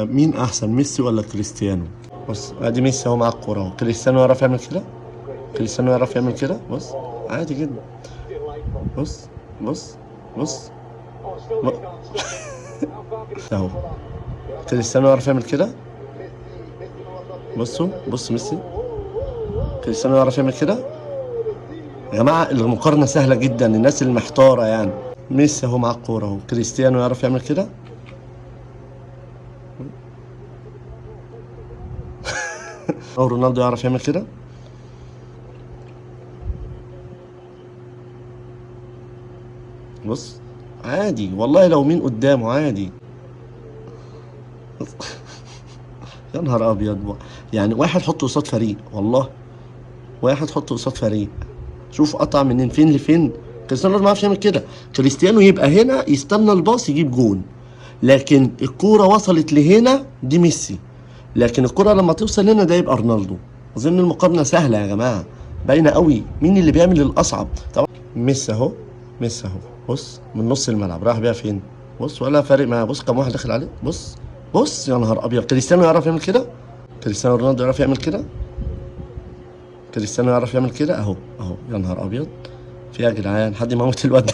مين احسن، ميسي ولا كريستيانو؟ بص ادي ميسي اهو معاه الكوره اهو، كريستيانو يعرف يعمل كده؟ كريستيانو يعرف يعمل كده؟ بص عادي جدا. بص بص بص ب- اهو كريستيانو يعرف يعمل كده. بصوا بص ميسي، كريستيانو يعرف يعمل كده. يا جماعه المقارنه سهله جدا، الناس اللي محتاره يعني. ميسي اهو معاه الكوره اهو، كريستيانو يعرف يعمل كده. او رونالدو يعرف يعمل كده. بص عادي والله، لو مين قدامه عادي. يا نهار ابيض بقى. يعني واحد حطه قصاد فريق والله، واحد حطه قصاد فريق. شوف قطع منين فين لفين. كريستيانو رونالدو ما يعرفش يعمل كده. كريستيانو يبقى هنا يستنى الباص يجيب جون، لكن الكوره وصلت لهنا دي ميسي، لكن الكوره لما توصل هنا ده يبقى رونالدو. اظن المقارنه سهله يا جماعه، باينه قوي مين اللي بيعمل الاصعب طبعا. ميسي اهو، ميسي اهو. بص من نص الملعب راح بيها فين؟ بص ولا فارق معاه، بص كم واحد داخل عليه. بص بص يا نهار ابيض، كريستيانو يعرف يعمل كده؟ كريستيانو رونالدو يعرف يعمل كده؟ كريستيانو يعرف يعمل كده اهو اهو. يا نهار ابيض، في إيه يا جدعان؟ حد يموت الواد ده.